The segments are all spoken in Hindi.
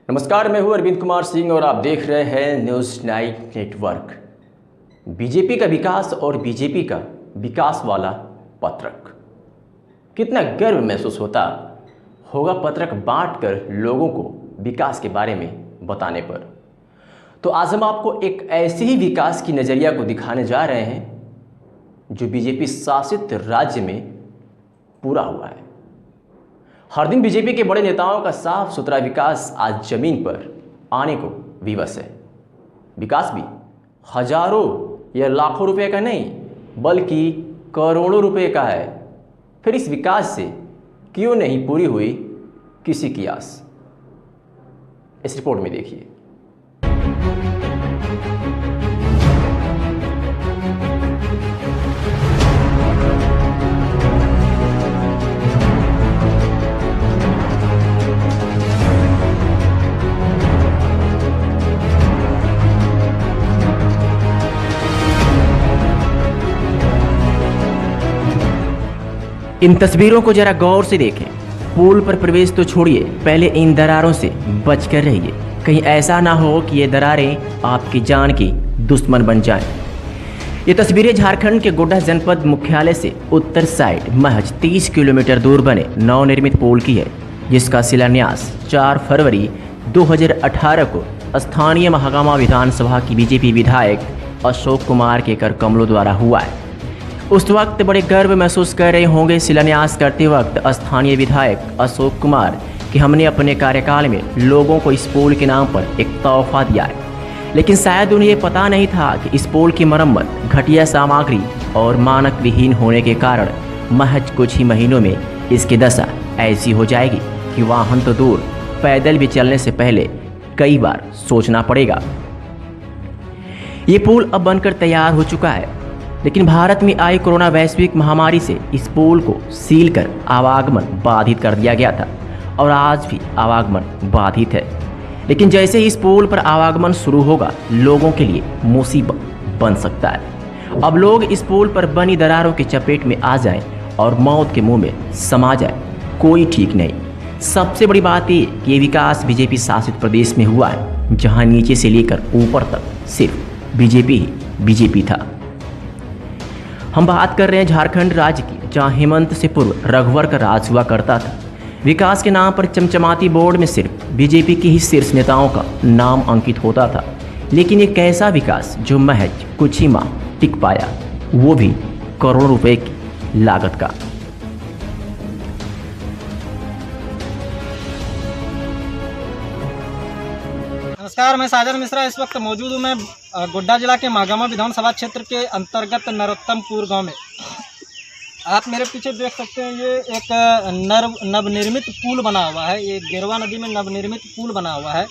नमस्कार, मैं हूं अरविंद कुमार सिंह और आप देख रहे हैं न्यूज़ नाइट नेटवर्क। बीजेपी का विकास और बीजेपी का विकास वाला पत्रक। कितना गर्व महसूस होता होगा पत्रक बांटकर लोगों को विकास के बारे में बताने पर। तो आज हम आपको एक ऐसे ही विकास की नज़रिया को दिखाने जा रहे हैं जो बीजेपी शासित राज्य में पूरा हुआ है। हर दिन बीजेपी के बड़े नेताओं का साफ सुथरा विकास आज जमीन पर आने को विवश है। विकास भी हजारों या लाखों रुपए का नहीं बल्कि करोड़ों रुपए का है। फिर इस विकास से क्यों नहीं पूरी हुई किसी की आस? इस रिपोर्ट में देखिए। इन तस्वीरों को जरा गौर से देखें। पुल पर प्रवेश तो छोड़िए, पहले इन दरारों से बचकर रहिए। कहीं ऐसा ना हो कि ये दरारें आपकी जान की दुश्मन बन जाएं। ये तस्वीरें झारखंड के गोड्डा जनपद मुख्यालय से उत्तर साइड महज 30 किलोमीटर दूर बने नवनिर्मित पुल की है, जिसका शिलान्यास 4 फरवरी 2018 को स्थानीय महागामा विधानसभा की बीजेपी विधायक अशोक कुमार के कर कमलों द्वारा हुआ है। उस वक्त बड़े गर्व महसूस कर रहे होंगे शिलान्यास करते वक्त स्थानीय विधायक अशोक कुमार कि हमने अपने कार्यकाल में लोगों को इस पुल के नाम पर एक तोहफा दिया है। लेकिन शायद उन्हें ये पता नहीं था कि इस पुल की मरम्मत घटिया सामग्री और मानक विहीन होने के कारण महज कुछ ही महीनों में इसकी दशा ऐसी हो जाएगी कि वाहन तो दूर, पैदल भी चलने से पहले कई बार सोचना पड़ेगा। ये पुल अब बनकर तैयार हो चुका है, लेकिन भारत में आई कोरोना वैश्विक महामारी से इस पुल को सील कर आवागमन बाधित कर दिया गया था और आज भी आवागमन बाधित है। लेकिन जैसे ही इस पुल पर आवागमन शुरू होगा, लोगों के लिए मुसीबत बन सकता है। अब लोग इस पुल पर बनी दरारों की चपेट में आ जाएं और मौत के मुंह में समा जाए, कोई ठीक नहीं। सबसे बड़ी बात ये कि ये विकास बीजेपी शासित प्रदेश में हुआ है, जहाँ नीचे से लेकर ऊपर तक सिर्फ बीजेपी ही बीजेपी था। हम बात कर रहे हैं झारखंड राज्य की, जहां हेमंत से पूर्व रघुवर का राज हुआ करता था। विकास के नाम पर चमचमाती बोर्ड में सिर्फ बीजेपी के ही शीर्ष नेताओं का नाम अंकित होता था। लेकिन एक ऐसा विकास जो महज कुछ ही माह टिक पाया, वो भी करोड़ों रुपए की लागत का। नमस्कार, मैं साजन मिश्रा इस वक्त मौजूद हूँ मैं गोड्डा जिला के महागामा विधानसभा क्षेत्र के अंतर्गत नरोत्तमपुर गांव में। आप मेरे पीछे देख सकते हैं, ये एक नवनिर्मित पुल बना हुआ है। ये गेरवा नदी में नवनिर्मित पुल बना हुआ है।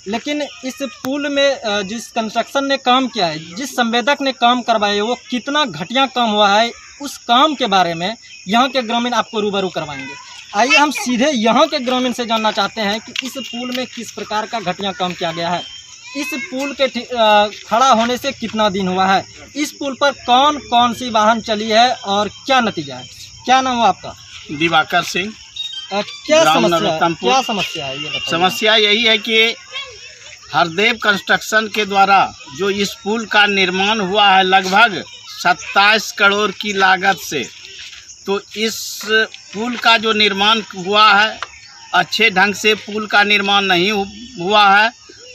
लेकिन इस पुल में जिस कंस्ट्रक्शन ने काम किया है, जिस संवेदक ने काम करवाया है, वो कितना घटिया काम हुआ है, उस काम के बारे में यहाँ के ग्रामीण आपको रूबरू करवाएंगे। आइए हम सीधे यहाँ के ग्रामीण से जानना चाहते हैं कि इस पुल में किस प्रकार का घटिया काम किया गया है, इस पुल के खड़ा होने से कितना दिन हुआ है, इस पुल पर कौन कौन सी वाहन चली है और क्या नतीजा है। क्या नाम हुआ आपका? दिवाकर सिंह। क्या समस्या है ये बताइए। समस्या यही है कि हरदेव कंस्ट्रक्शन के द्वारा जो इस पुल का निर्माण हुआ है लगभग 27 करोड़ की लागत से, तो इस पुल का जो निर्माण हुआ है अच्छे ढंग से पुल का निर्माण नहीं हुआ है।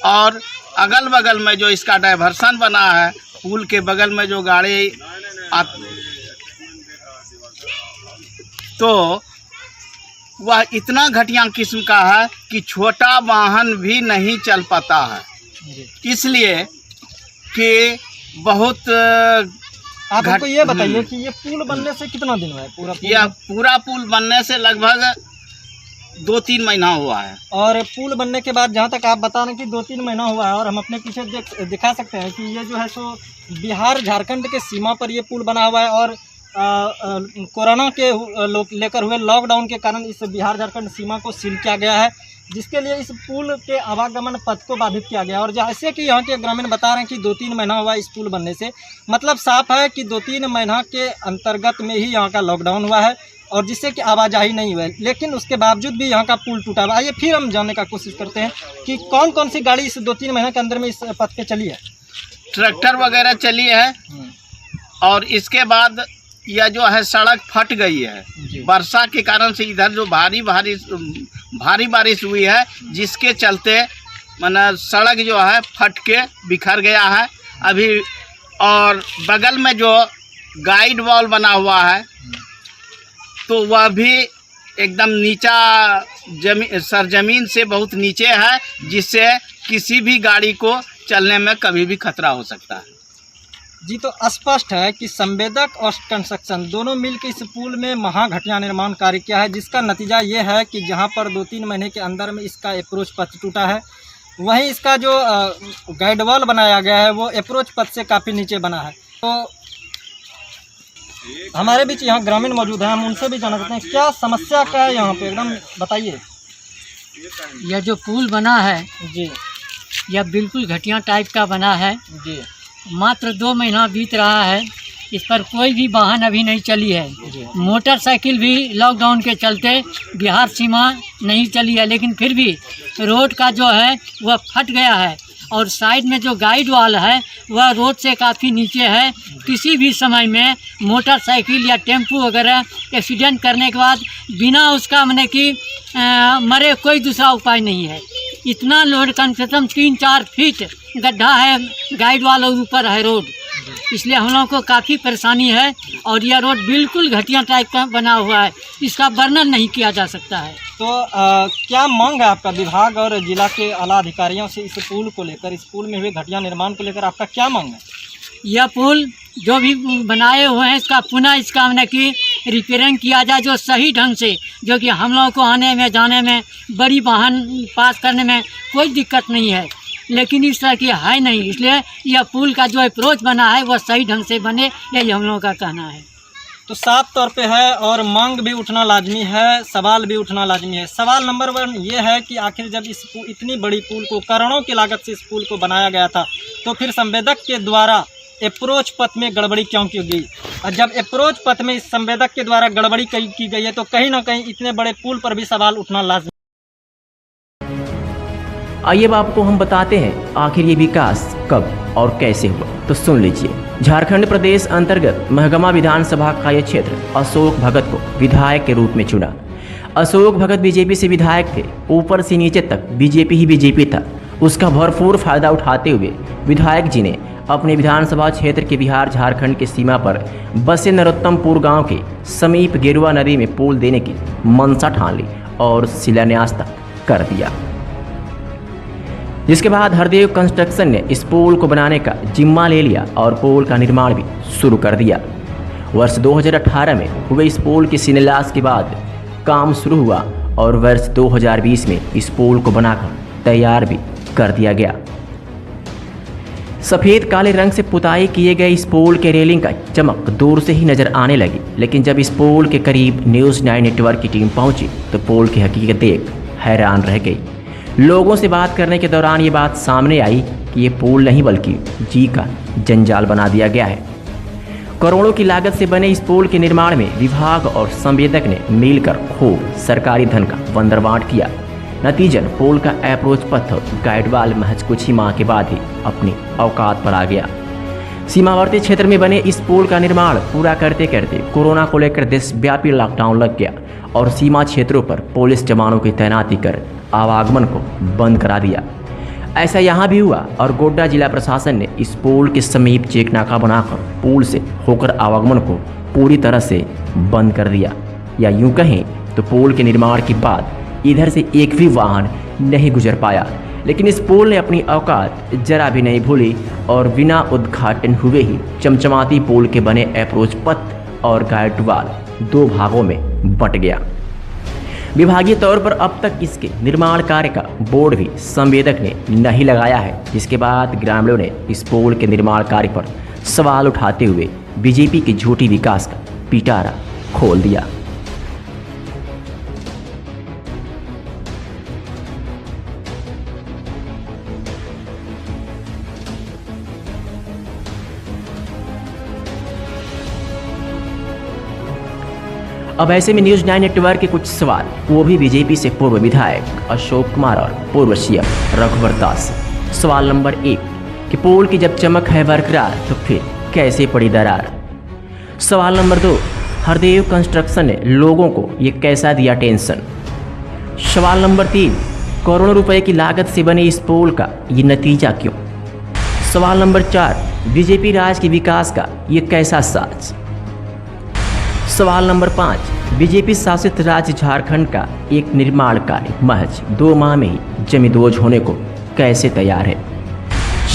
और अगल बगल में जो इसका डायवर्सन बना है, पुल के बगल में जो गाड़ी तो वह इतना घटिया किस्म का है कि छोटा वाहन भी नहीं चल पाता है। इसलिए कि बहुत आप हमको ये बताइए कि ये पुल बनने से कितना दिन हुआ है? पूरा पुल बनने से लगभग 2-3 महीना हुआ है। और पुल बनने के बाद जहाँ तक आप बता रहे हैं कि 2-3 महीना हुआ है, और हम अपने पीछे दिखा सकते हैं कि ये जो है सो बिहार झारखंड के सीमा पर ये पुल बना हुआ है। और कोरोना के लेकर हुए लॉकडाउन के कारण इस बिहार झारखंड सीमा को सील किया गया है, जिसके लिए इस पुल के आवागमन पथ को बाधित किया गया। और जैसे कि यहाँ के ग्रामीण बता रहे हैं कि 2-3 महीना हुआ इस पुल बनने से, मतलब साफ है कि 2-3 महीना के अंतर्गत में ही यहाँ का लॉकडाउन हुआ है और जिससे कि आवाजाही नहीं हुआ, लेकिन उसके बावजूद भी यहाँ का पुल टूटा हुआ। आइए फिर हम जानने का कोशिश करते हैं कि कौन कौन सी गाड़ी इस 2-3 महीने के अंदर में इस पथ पे चली है। ट्रैक्टर वगैरह चली है और इसके बाद यह जो है सड़क फट गई है वर्षा के कारण से। इधर जो भारी बारिश हुई है जिसके चलते माना सड़क जो है फट के बिखर गया है अभी। और बगल में जो गाइड वॉल बना हुआ है तो वह भी एकदम नीचा सरजमीन से बहुत नीचे है, जिससे किसी भी गाड़ी को चलने में कभी भी खतरा हो सकता है। जी, तो स्पष्ट है कि संवेदक और कंस्ट्रक्शन दोनों मिलकर इस पुल में महाघटिया निर्माण कार्य किया है, जिसका नतीजा ये है कि जहां पर 2-3 महीने के अंदर में इसका अप्रोच पथ टूटा है, वहीं इसका जो गाइड वॉल बनाया गया है वो अप्रोच पथ से काफ़ी नीचे बना है। तो हमारे बीच यहाँ ग्रामीण मौजूद हैं, हम उनसे भी जानना चाहते हैं क्या समस्या क्या है यहाँ पे, एकदम बताइए। यह जो पुल बना है जी यह बिल्कुल घटिया टाइप का बना है। जी मात्र 2 महीना बीत रहा है, इस पर कोई भी वाहन अभी नहीं चली है। मोटरसाइकिल भी लॉकडाउन के चलते बिहार सीमा नहीं चली है, लेकिन फिर भी रोड का जो है वह फट गया है और साइड में जो गाइड वॉल है वह रोड से काफ़ी नीचे है। किसी भी समय में मोटरसाइकिल या टेम्पू वगैरह एक्सीडेंट करने के बाद बिना उसका माने कि मरे कोई दूसरा उपाय नहीं है। इतना लोड कम से कम 3-4 फीट गड्ढा है, गाइड वॉल और ऊपर है रोड, इसलिए हम लोगों को काफ़ी परेशानी है। और यह रोड बिल्कुल घटिया टाइप का बना हुआ है, इसका वर्णन नहीं किया जा सकता है। तो क्या मांग है आपका विभाग और जिला के आला अधिकारियों से इस पुल को लेकर, इस पुल में हुए घटिया निर्माण को लेकर आपका क्या मांग है? यह पुल जो भी बनाए हुए हैं इसका पुनः इसका मतलब कि रिपेयरिंग किया जाए, जो सही ढंग से, जो कि हम लोगों को आने में जाने में बड़ी वाहन पास करने में कोई दिक्कत नहीं है, लेकिन इस तरह की है नहीं। इसलिए यह पुल का जो अप्रोच बना है वह सही ढंग से बने, यही हम लोगों का कहना है। तो साफ तौर पे है और मांग भी उठना लाजमी है, सवाल भी उठना लाजमी है। सवाल नंबर 1 ये है कि आखिर जब इस इतनी बड़ी पुल को करोड़ों की लागत से इस पुल को बनाया गया था, तो फिर संवेदक के द्वारा अप्रोच पथ में गड़बड़ी क्यों की गई? और जब अप्रोच पथ में इस संवेदक के द्वारा गड़बड़ी की गई है तो कहीं ना कहीं इतने बड़े पुल पर भी सवाल उठना लाजमी। आइए अब आपको हम बताते हैं आखिर ये विकास कब और कैसे हुआ, तो सुन लीजिए। झारखंड प्रदेश अंतर्गत महगमा विधानसभा का यह क्षेत्र अशोक भगत को विधायक के रूप में चुना। अशोक भगत बीजेपी से विधायक थे, ऊपर से नीचे तक बीजेपी ही बीजेपी था। उसका भरपूर फायदा उठाते हुए विधायक जी ने अपने विधानसभा क्षेत्र के बिहार झारखंड की सीमा पर बसे नरोत्तमपुर गांव के समीप गेरुआ नदी में पुल देने की मंशा ठान ली और शिलान्यास तक कर दिया, जिसके बाद हरदेव कंस्ट्रक्शन ने इस पुल को बनाने का जिम्मा ले लिया और पुल का निर्माण भी शुरू कर दिया। वर्ष 2018 में हुए इस पुल के शिलान्यास के बाद काम शुरू हुआ और वर्ष 2020 में इस पुल को बनाकर तैयार भी कर दिया गया। सफ़ेद काले रंग से पुताई किए गए इस पुल के रेलिंग का चमक दूर से ही नजर आने लगी, लेकिन जब इस पुल के करीब न्यूज़ 9 नेटवर्क की टीम पहुंची तो पुल की हकीकत देख हैरान रह गई। लोगों से बात करने के दौरान ये बात सामने आई कि ये पुल नहीं बल्कि जी का जंजाल बना दिया गया है। करोड़ों की लागत से बने इस पुल के निर्माण में विभाग और संवेदक ने मिलकर खूब सरकारी धन का बंदरबांट किया। नतीजन पुल का अप्रोच पथ और गाइड वॉल महज कुछ ही माह के बाद ही अपनी औकात पर आ गया। सीमावर्ती क्षेत्र में बने इस पुल का निर्माण पूरा करते करते कोरोना को लेकर देशव्यापी लॉकडाउन लग गया और सीमा क्षेत्रों पर पुलिस जवानों की तैनाती कर आवागमन को बंद करा दिया। ऐसा यहाँ भी हुआ और गोड्डा जिला प्रशासन ने इस पुल के समीप चेक नाका बनाकर पुल से होकर आवागमन को पूरी तरह से बंद कर दिया। या यूँ कहें तो पुल के निर्माण के बाद इधर से एक भी वाहन नहीं गुजर पाया, लेकिन इस पुल ने अपनी औकात जरा भी नहीं भूली और बिना उद्घाटन हुए ही चमचमाती पुल के बने अप्रोच पथ और गाइड वॉल 2 भागों में बंट गया। विभागीय तौर पर अब तक इसके निर्माण कार्य का बोर्ड भी संवेदक ने नहीं लगाया है, जिसके बाद ग्रामीणों ने इस पुल के निर्माण कार्य पर सवाल उठाते हुए बीजेपी के झूठी विकास का पिटारा खोल दिया। अब ऐसे में न्यूज़ 9 नेटवर्क के कुछ सवाल, वो भी बीजेपी से पूर्व विधायक अशोक कुमार और पूर्व सीएम रघुवर दास। सवाल नंबर 1 कि पोल की जब चमक है बरकरार तो फिर कैसे पड़ी दरार। सवाल नंबर 2 हरदेव कंस्ट्रक्शन ने लोगों को ये कैसा दिया टेंशन। सवाल नंबर 3 करोड़ों रुपए की लागत से बने इस पोल का ये नतीजा क्यों। सवाल नंबर 4 बीजेपी राज के विकास का ये कैसा साज। सवाल नंबर 5 बीजेपी शासित राज्य झारखंड का एक निर्माण कार्य महज 2 माह में ही जमींदोज होने को कैसे तैयार है।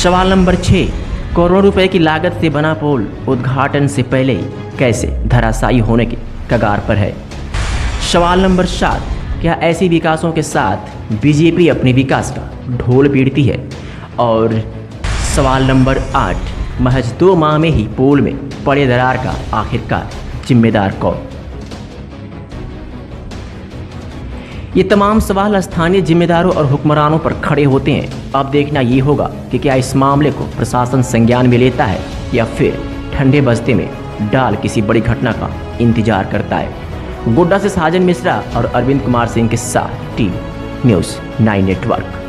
सवाल नंबर 6 करोड़ों रुपए की लागत से बना पोल उद्घाटन से पहले ही कैसे धराशायी होने के कगार पर है। सवाल नंबर 7 क्या ऐसी विकासों के साथ बीजेपी अपने विकास का ढोल पीटती है। और सवाल नंबर 8 महज 2 माह में ही पोल में पड़े दरार का आखिरकार जिम्मेदार कौन। ये तमाम सवाल स्थानीय जिम्मेदारों और हुक्मरानों पर खड़े होते हैं। अब देखना ये होगा कि क्या इस मामले को प्रशासन संज्ञान में लेता है या फिर ठंडे बस्ते में डाल किसी बड़ी घटना का इंतजार करता है। गोड्डा से साजन मिश्रा और अरविंद कुमार सिंह के साथ टीम न्यूज़ 9 नेटवर्क।